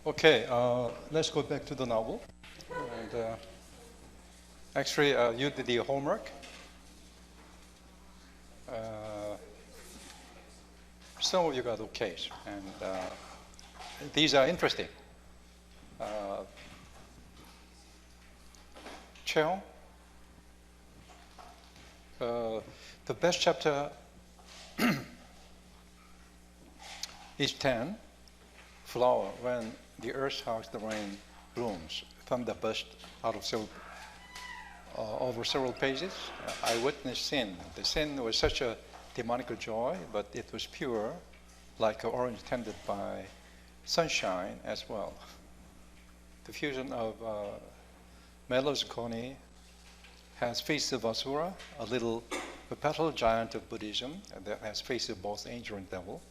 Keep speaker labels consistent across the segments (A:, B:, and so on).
A: Okay, let's go back to the novel. And actually, you did the homework. Some of you got okay, and these are interesting. Cheong, the best chapter is 10, flower, when the earth hugs the rain blooms, thunder burst out of over several pages. I witnessed sin. The sin was such a demonical joy, but it was pure, like an orange tended by sunshine as well. The fusion of Mellows Koni has face of Asura, a little perpetual giant of Buddhism that has face of both angel and devil.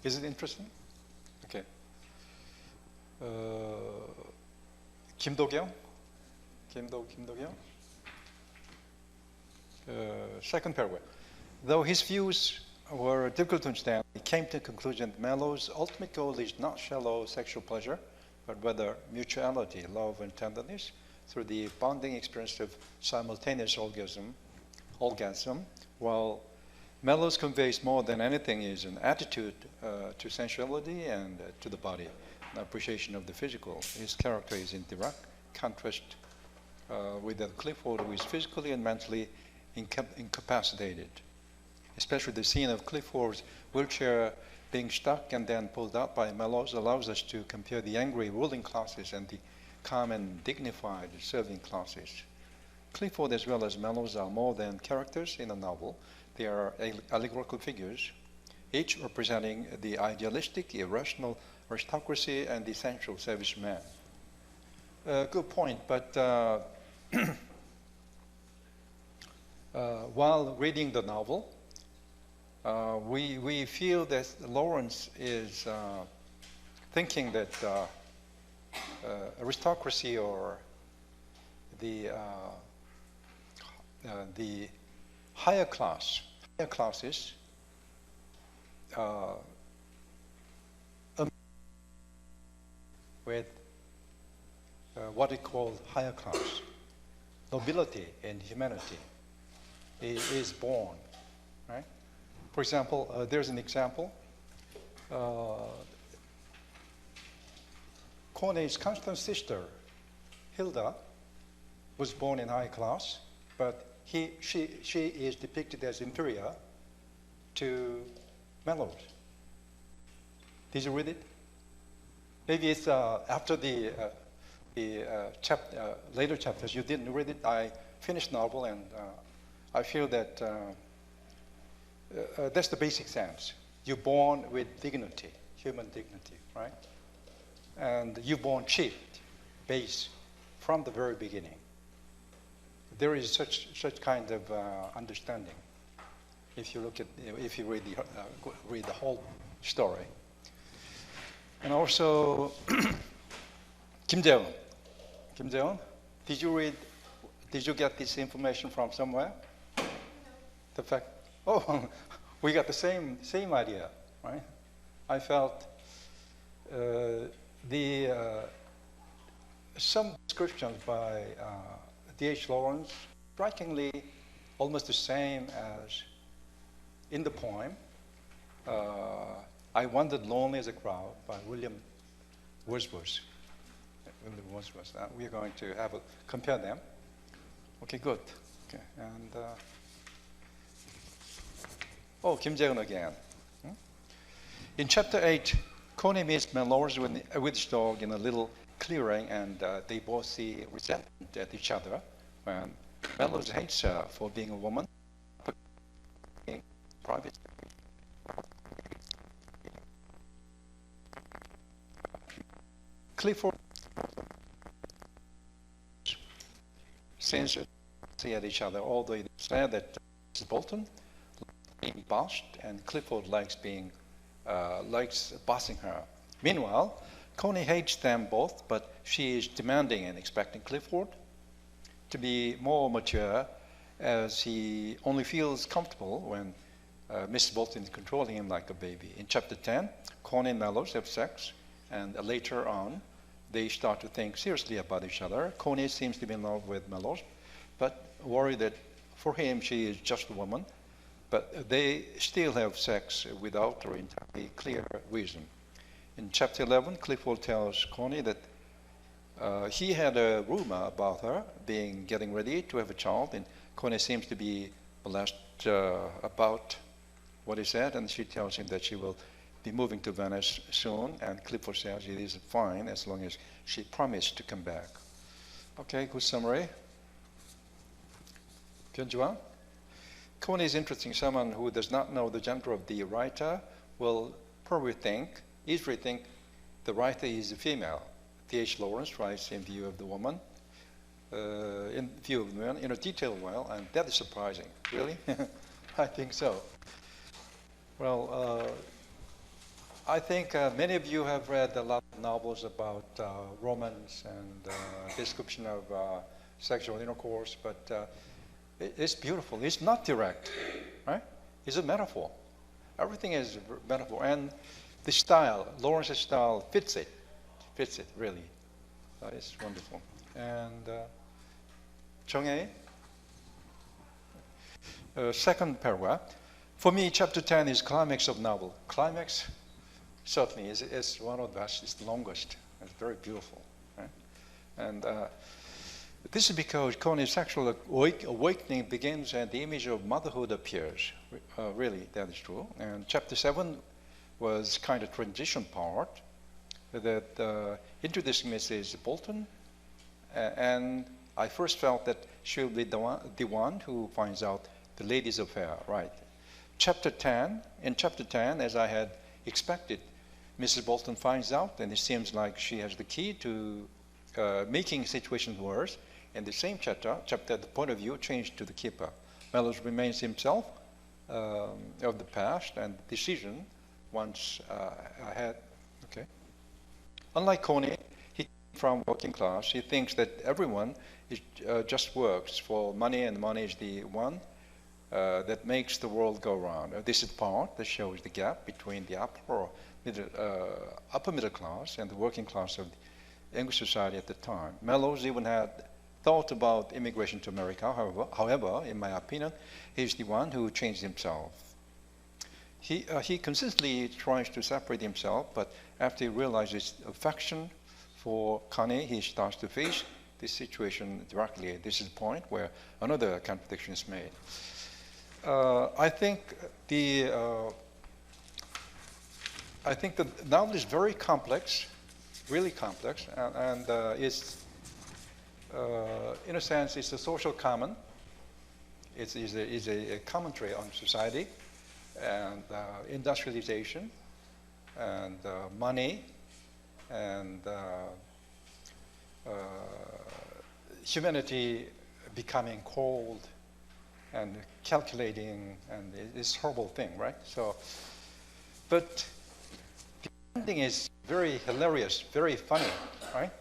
A: Is it interesting? Okay. Kim Do-kyung? Kim Do-kyung? Second paragraph. Though his views were difficult to understand, he came to the conclusion that Mellows' ultimate goal is not shallow sexual pleasure, but rather mutuality, love, and tenderness through the bonding experience of simultaneous orgasm, while Mellows conveys more than anything is an attitude to sensuality and to the body, an appreciation of the physical. His character is in direct contrast with the Clifford, who is physically and mentally incapacitated. Especially the scene of Clifford's wheelchair being stuck and then pulled out by Mellows allows us to compare the angry ruling classes and the calm and dignified serving classes. Clifford as well as Mellows are more than characters in a novel. They are allegorical figures, each representing the idealistic, irrational aristocracy and the sensual savage man. Good point, but while reading the novel, we feel that Lawrence is thinking that aristocracy or the higher classes with what we call higher class, nobility and humanity is born, right? For example, there's an example. Kone's constant sister, Hilda, was born in high class, but she is depicted as inferior to Mellows. Did you read it? Maybe it's after the later chapters. You didn't read it. I finished the novel, and I feel that that's the basic sense. You're born with dignity, human dignity, right? And you're born cheap, base, from the very beginning. There is such kind of understanding. If you look at, if you read the whole story, and also Kim Jae-won, did you get this information from somewhere? The fact, oh, we got the same idea, right? I felt some descriptions by D.H. Lawrence, strikingly almost the same as in the poem, I Wandered Lonely as a Crowd by William Wordsworth. We're going to compare them. Okay, good. Okay, and Kim Jae-won again. In chapter 8, Coney meets Mellows with his dog in a little clearing, and they both see resentment at each other when Mellows hates her for being a woman. Private. Clifford censored see at each other, although they say that Mrs. Bolton being bossed and Clifford likes bossing her. Meanwhile, Coney hates them both, but she is demanding and expecting Clifford to be more mature, as he only feels comfortable when Mrs. Bolton is controlling him like a baby. In chapter 10, Connie and Mellows have sex, and later on, they start to think seriously about each other. Connie seems to be in love with Mellows, but worried that for him, she is just a woman. But they still have sex without or entirely clear reason. In chapter 11, Clifford tells Connie that he had a rumor about her getting ready to have a child, and Connie seems to be blessed about what he said, and she tells him that she will be moving to Venice soon, and Clifford says it is fine as long as she promised to come back. Okay, good summary. Kyunjuan? Connie is interesting. Someone who does not know the gender of the writer will probably easily think the writer is a female. T.H. Lawrence writes in view of the woman, in view of the man, in a detailed way, and that is surprising. Really? I think so. Well, I think many of you have read a lot of novels about romance and description of sexual intercourse, but it's beautiful. It's not direct, right? It's a metaphor. Everything is a metaphor, and the style, Lawrence's style, fits it, really. It's wonderful. And Chong-Hye, second paragraph. For me, chapter 10 is climax of novel. Climax, certainly, is one of the best. It's the longest. It's very beautiful. Right? And this is because Connie's sexual awakening begins and the image of motherhood appears. Really, that is true. And chapter 7 was kind of transition part that introduced Mrs. Bolton. And I first felt that she will be the one who finds out the lady's affair, right? In chapter 10, as I had expected, Mrs. Bolton finds out, and it seems like she has the key to making situations worse. In the same chapter, the point of view changed to the keeper. Mellows remains himself of the past and decision once ahead. Okay. Unlike Connie, he came from working class. He thinks that everyone just works for money, and money is the one that makes the world go round. This is the part that shows the gap between the upper middle class and the working class of the English society at the time. Mellows even had thought about immigration to America. However, in my opinion, he's the one who changed himself. He consistently tries to separate himself, but after he realizes affection for Connie, he starts to face this situation directly. This is the point where another contradiction is made. I think the novel is very complex, really complex, and it's in a sense it's a social comment. It's a commentary on society and industrialization and money and humanity becoming cold and calculating, and this horrible thing, right? So, but the ending is very hilarious, very funny, right?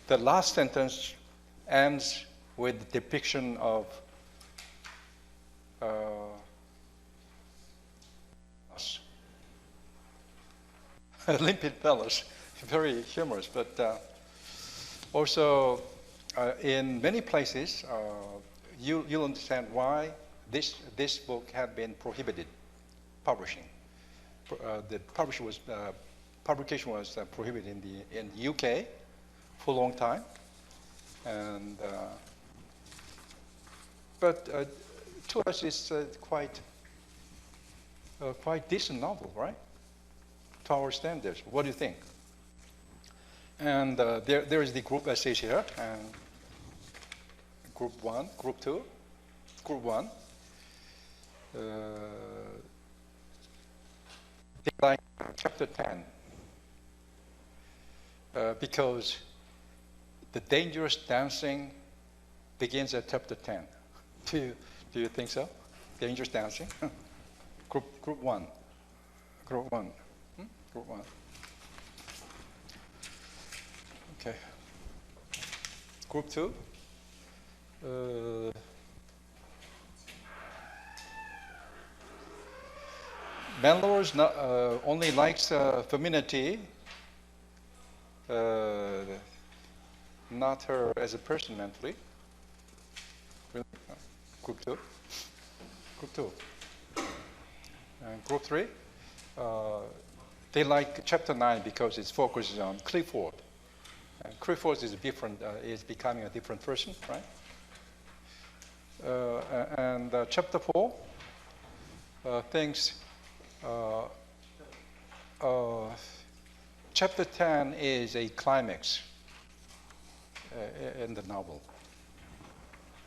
A: The last sentence ends with the depiction of limpid fellows, very humorous, but also in many places, you'll understand why this book had been prohibited, publishing. The publication was prohibited in the UK for a long time, and but to us it's quite decent novel, right? To our standards. What do you think? And there is the group essays here, and group 1, group 2, group 1. They like chapter 10 because the dangerous dancing begins at chapter 10. Do you think so? Dangerous dancing? Group 1. Group 1. Group 1. Okay. Group 2. Melrose only likes femininity, not her as a person mentally. Really? Group 2. Group 2. And Group 3, they like Chapter 9 because it focuses on Clifford. And Clifford is is becoming a different person, right? And Chapter 4 thinks Chapter 10 is a climax in the novel.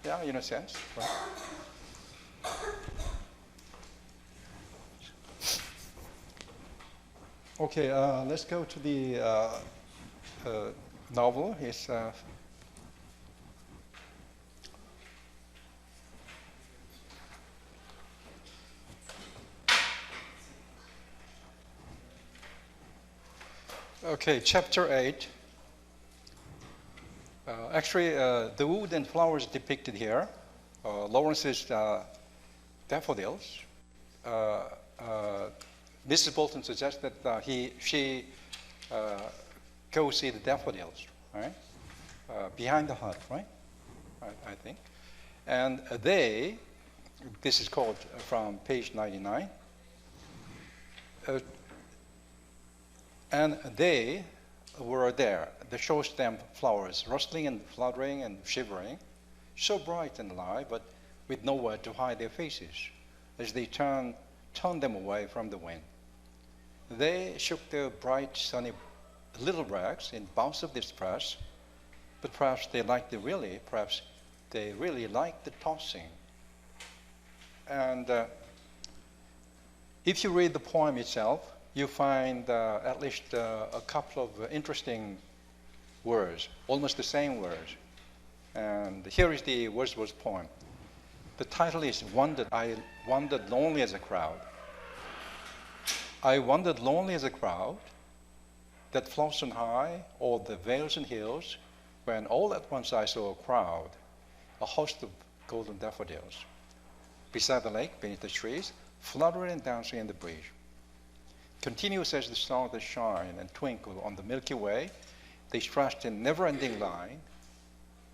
A: Yeah, in a sense, right? Okay, let's go to the novel. It's okay, Chapter 8. Actually, the wood and flowers depicted here, Lawrence's daffodils. Mrs. Bolton suggests that she go see the daffodils, right? Behind the hut, right? I think. And this is called from page 99. And they were there, the show stem flowers, rustling and fluttering and shivering, so bright and alive, but with nowhere to hide their faces, as they turned them away from the wind. They shook their bright, sunny little rags in bouts of distress, but perhaps they really liked the tossing. And if you read the poem itself, you find at least a couple of interesting words, almost the same words. And here is the Wordsworth's poem. The title is I Wandered Lonely as a Crowd. I wandered lonely as a crowd that floats on high o'er the vales and hills, when all at once I saw a crowd, a host of golden daffodils, beside the lake, beneath the trees, fluttering and dancing in the breeze. Continuous as the stars that shine and twinkle on the Milky Way, they stretched in never-ending line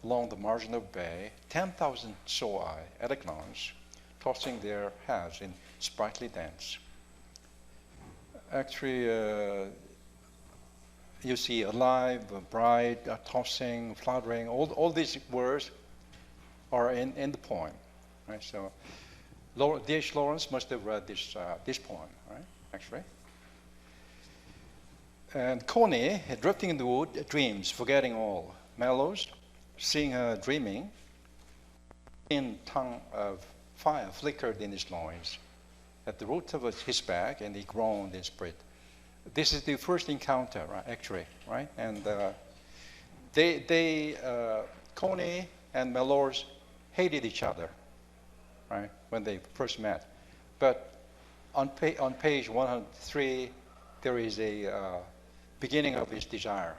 A: along the margin of the bay. 10,000 saw I at a glance, tossing their heads in sprightly dance. Actually, you see alive, bright, tossing, fluttering, all these words are in the poem, right? So D.H. Lawrence must have read this poem, right, actually. And Coney, drifting in the wood, dreams, forgetting all. Mellows, seeing her dreaming, thin tongue of fire flickered in his loins, at the root of his back, and he groaned in spirit. This is the first encounter, right, actually, right? And Coney and Melrose hated each other, right, when they first met. But on page 103, there is a beginning of his desire,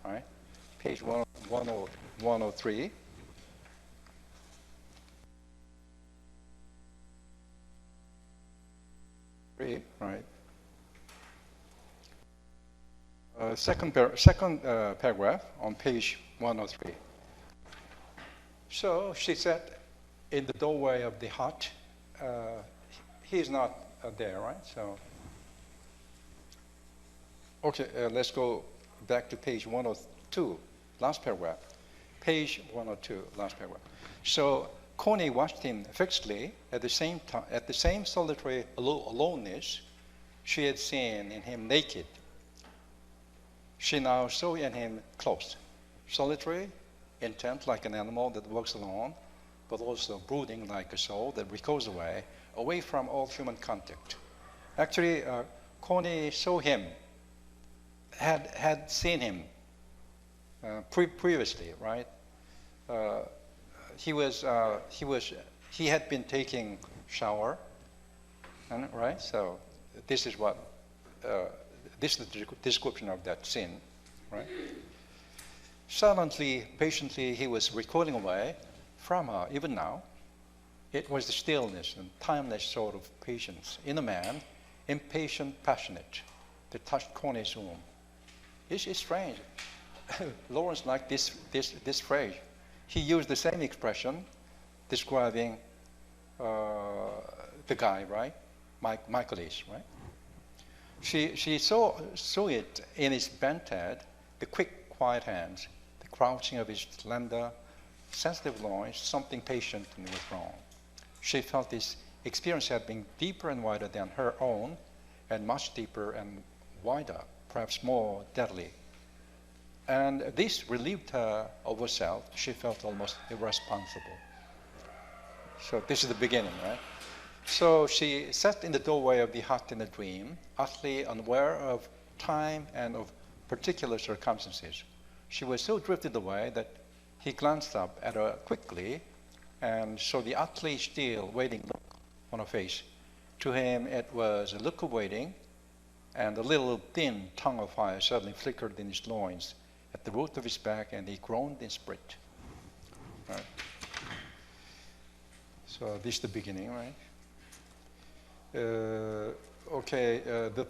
A: right? Page 103. Right. Second paragraph on page 103. So she sat in the doorway of the hut. He's not there, right? So, okay, let's go back to page 102, last paragraph. Page 102, last paragraph. So Coney watched him fixedly at the same solitary aloneness she had seen in him naked. She now saw in him close, solitary, intent like an animal that walks alone, but also brooding like a soul that recoils away from all human contact. Actually, Coney saw him, had seen him previously, right? He had been taking shower, right? So this is the description of that scene, right? Silently, patiently, he was recoiling away from her. Even now, it was the stillness and timeless sort of patience in a man impatient, passionate. They touched Connie's womb. It's strange. Lawrence liked this phrase. He used the same expression describing the guy, right? Michaelis, right? She saw it in his bent head, the quick, quiet hands, the crouching of his slender, sensitive loins, something patient and withdrawn. She felt this experience had been deeper and wider than her own, and much deeper and wider, perhaps more deadly. And this relieved her of herself. She felt almost irresponsible. So this is the beginning, right? So she sat in the doorway of the hut in a dream, utterly unaware of time and of particular circumstances. She was so drifted away that he glanced up at her quickly and saw the utterly still, waiting look on her face. To him, it was a look of waiting, and a little thin tongue of fire suddenly flickered in his loins at the root of his back, and he groaned in spirit. Right. So this is the beginning, right? The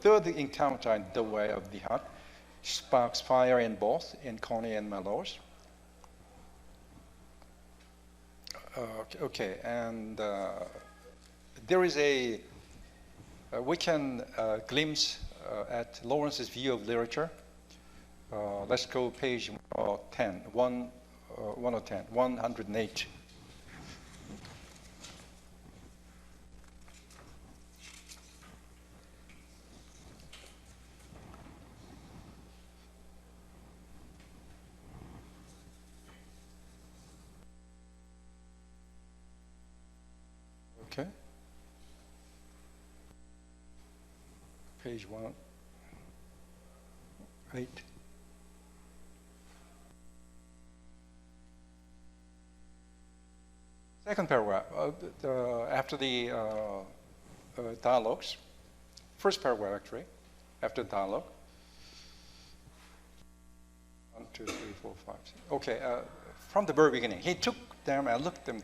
A: third encounter in the way of the hut sparks fire in both, in Connie and Melrose. And there is we can glimpse at Lawrence's view of literature. Let's go page 108. Okay. Page 108. Second paragraph, after the dialogues. First paragraph, actually, after the dialogue. 1, 2, 3, 4, 5, 6. Okay, from the very beginning, he took them and looked at them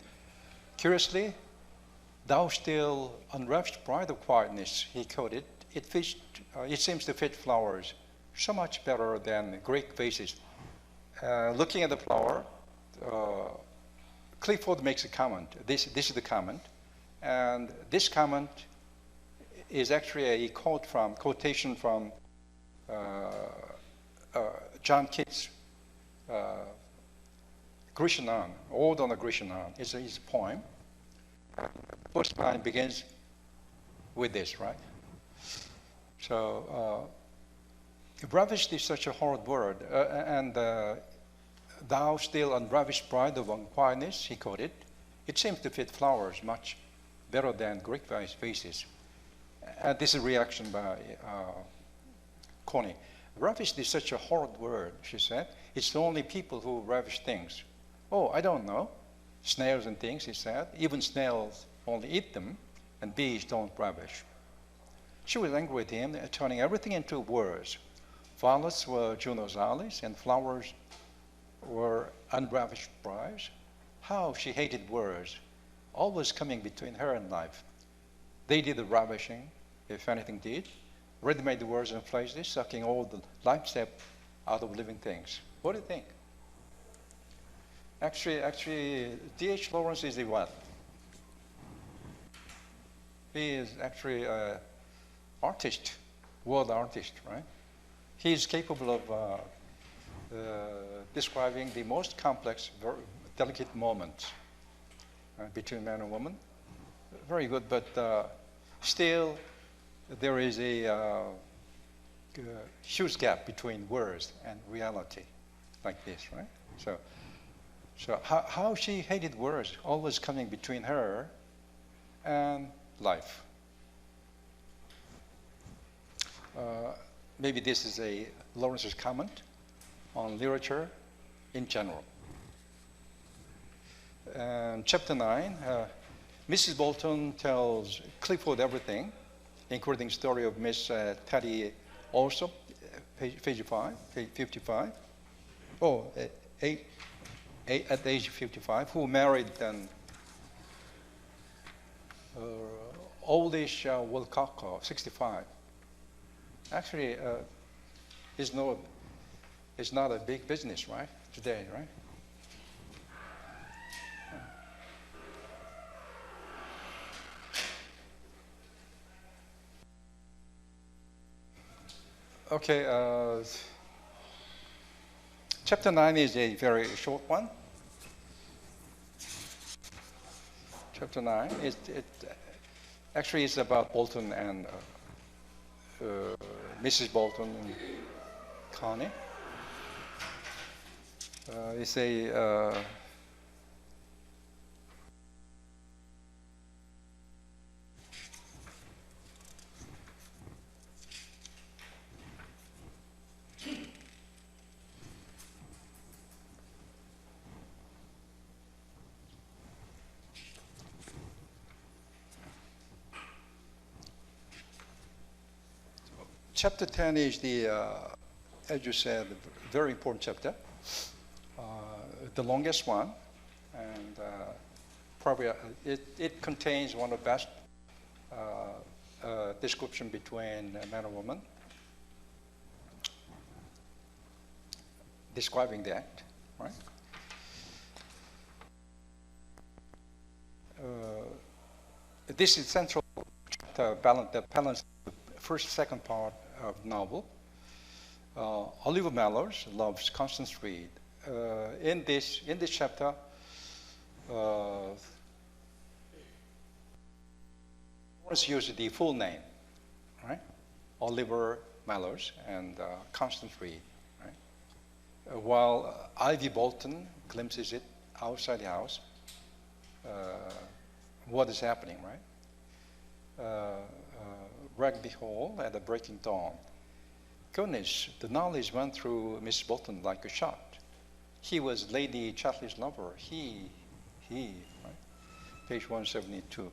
A: curiously. Thou still unravished bride of quietness, he quoted. It seems to fit flowers so much better than Greek vases. Looking at the flower, Clifford makes a comment. This is the comment, and this comment is actually a quotation from John Keats' Grecian Urn, Ode on the Grecian Urn. It's a poem. First line begins with this, right? So, ravished is such a horrid word, and thou still unravished bride of unquietness, he quoted. It seems to fit flowers much better than Greek vases. And this is a reaction by Connie. Ravished is such a horrid word, she said. It's only people who ravish things. Oh, I don't know. Snails and things, he said. Even snails only eat them, and bees don't ravish. She was angry with him, turning everything into words. Violets were Juno's allies, and flowers were unravished brides. How she hated words, always coming between her and life. They did the ravishing, if anything did. Ready-made words and phrases, sucking all the life step out of living things. What do you think? Actually, D.H. Lawrence is a what? He is actually an artist, world artist, right? He is capable of describing the most complex, very delicate moments between man and woman. Very good, but still there is a huge gap between words and reality, like this, right? So how she hated words, always coming between her and life. Maybe this is a Lawrence's comment on literature in general. And chapter 9, Mrs. Bolton tells Clifford everything, including the story of Miss Teddy also, page 55. Oh, at age 55, who married an oldish woodcock, 65. Actually, it's not a big business, right? Today, right? Okay, chapter 9 is a very short one. Chapter 9, it actually is about Bolton and Mrs. Bolton and Connie. It's a chapter 10 is the, as you said, very important chapter, the longest one, and probably it contains one of the best description between a man and woman, describing the act, right? This is central chapter, balance the first, second part of the novel. Oliver Mellors loves Constance Reed. In this chapter, let's use the full name, right? Oliver Mellors and Constance Reed, right? While Ivy Bolton glimpses it outside the house, what is happening, right? Rugby Hall at the breaking dawn. Goodness, the knowledge went through Miss Bolton like a shot. He was Lady Chatterley's lover. He, right? Page 172.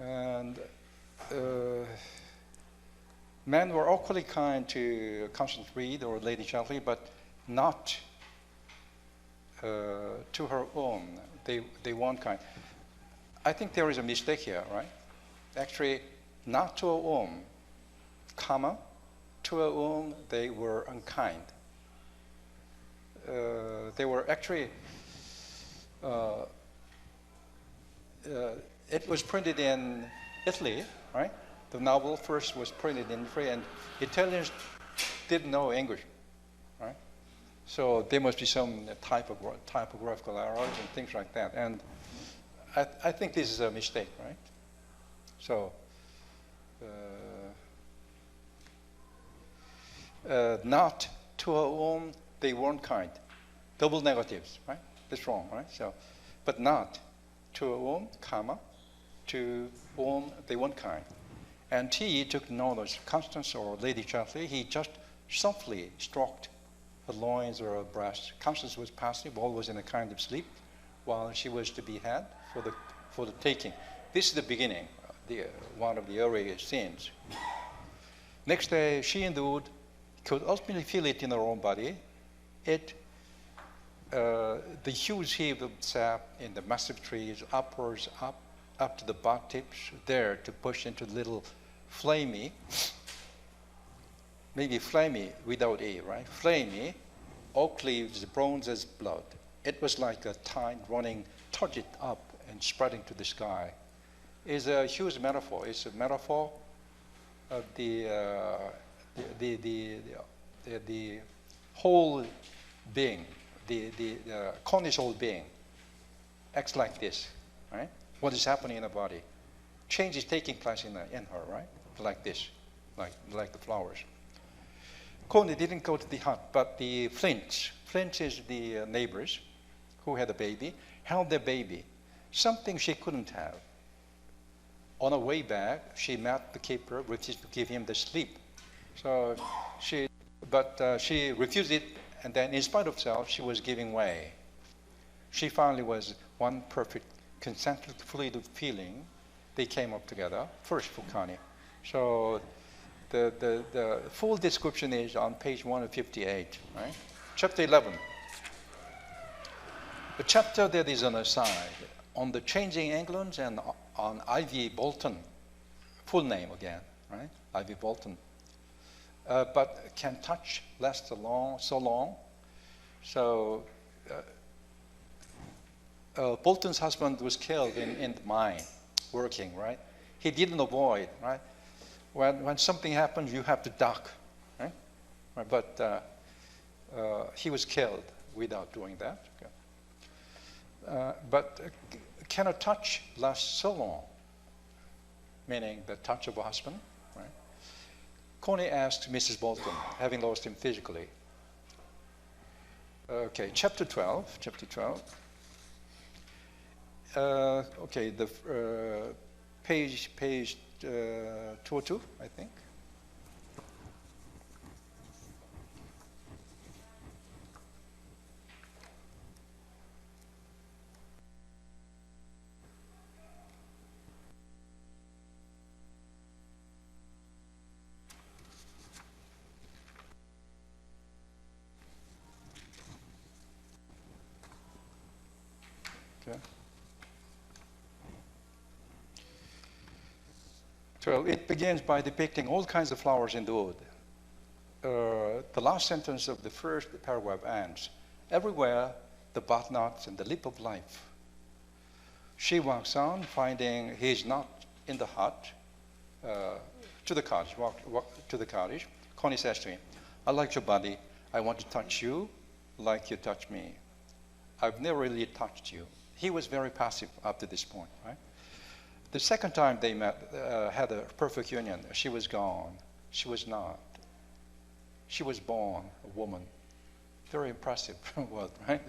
A: And men were awkwardly kind to Constance Reed or Lady Chatterley, but not to her own. They weren't kind. I think there is a mistake here, right? Actually, not to her own, comma, to her own, they were unkind. They were actually, it was printed in Italy, right? The novel first was printed in Italy, and Italians didn't know English, right? So there must be some typographical errors and things like that. And I think this is a mistake, right? So, not to her own, they weren't kind. Double negatives, right? That's wrong, right? So, but not to her own, comma, to whom they weren't kind. And he took notice, Constance or Lady Chatterley, he just softly stroked her loins or her breast. Constance was passive, always in a kind of sleep, while she was to be had for the taking. This is the beginning, one of the early scenes. Next day, she endured, could ultimately feel it in her own body. The huge heave of sap in the massive trees, upwards, up to the bark tips, there to push into the little flamey, maybe flamey without A, right? Flamey, oak leaves, bronze as blood. It was like a tide running, turgid up and spreading to the sky. It's a huge metaphor. It's a metaphor of the whole being, the Connie's whole being acts like this, right? What is happening in the body? Change is taking place in her, right? Like this, like the flowers. Connie didn't go to the hut, but the Flints is the neighbors who had a baby, held their baby, something she couldn't have. On her way back, she met the keeper, refused to give him the sleep. So she refused it, and then in spite of herself, she was giving way. She finally was one perfect concentric fluid of feeling. They came up together, first for Connie. So the full description is on page 158, right? chapter 11. The chapter that is on the side, on the changing England and on Ivy Bolton, full name again, right? Ivy Bolton. But can touch last so long. So Bolton's husband was killed in the mine, working, right? He didn't avoid, right? When something happens, you have to duck, right? But he was killed without doing that. Okay. But can a touch last so long? Meaning the touch of a husband, right? Connie asked Mrs. Bolton, having lost him physically. Okay, chapter 12. Okay, the page 202, I think. Okay. So it begins by depicting all kinds of flowers in the wood. The last sentence of the first paragraph ends, everywhere the butternuts and the lip of life. She walks on, finding he is not in the hut, to the cottage, walk to the cottage. Connie says to him, I like your body. I want to touch you like you touch me. I've never really touched you. He was very passive up to this point, right? The second time they met, had a perfect union. She was gone. She was not. She was born a woman. Very impressive word, right?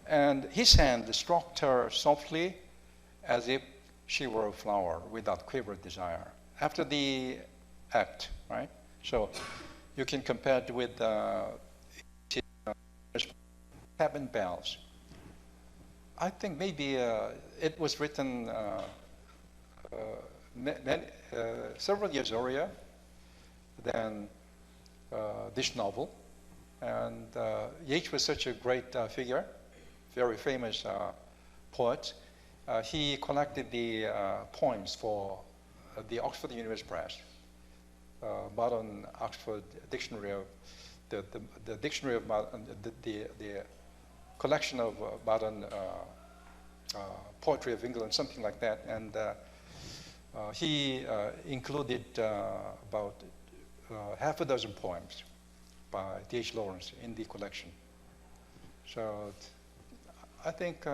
A: And his hand stroked her softly as if she were a flower without quiver desire. After the act, right? So you can compare it with cabin bells. I think maybe it was written several years earlier than this novel. And Yeats was such a great figure, very famous poet. He collected the poems for the Oxford University Press, modern Oxford Dictionary of the dictionary of the collection of modern poetry of England, something like that. And he included about half a dozen poems by D.H. Lawrence in the collection. So I think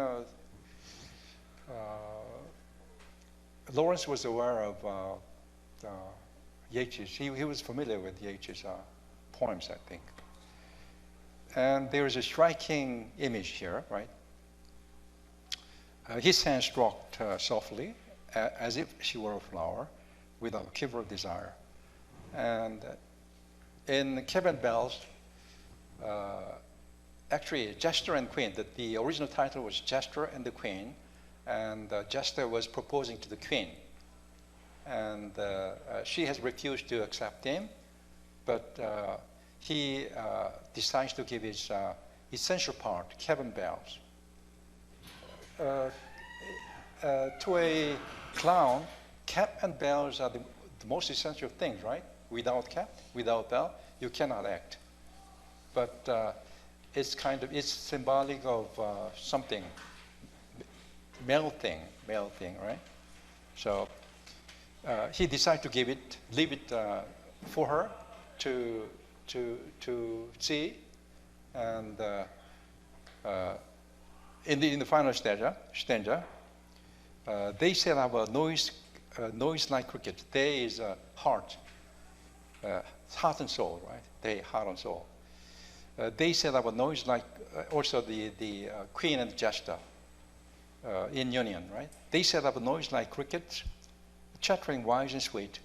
A: Lawrence was aware of Yeats. He was familiar with Yeats' poems, I think. And there is a striking image here, right? His hand stroked softly, as if she were a flower, without a quiver of desire. And in Cabin Bells, actually, Jester and Queen, the original title was Jester and the Queen, and Jester was proposing to the Queen. And she has refused to accept him, but he decides to give his essential part, Cabin Bells. To a clown, cap and bells are the most essential things, right? Without cap, without bell, you cannot act. But it's symbolic of something, male thing, right? So he decided to leave it for her to see, and in the final stanza, they set up a noise like cricket. They is heart and soul, right? They heart and soul. They set up a noise like also the Queen and Jester in union, right? They set up a noise like cricket, chattering wise and sweet.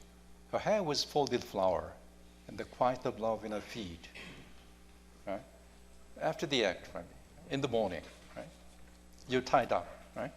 A: Her hair was folded flower, and the quiet of love in her feet. Right? After the act, right? In the morning, right? You're tied up, right?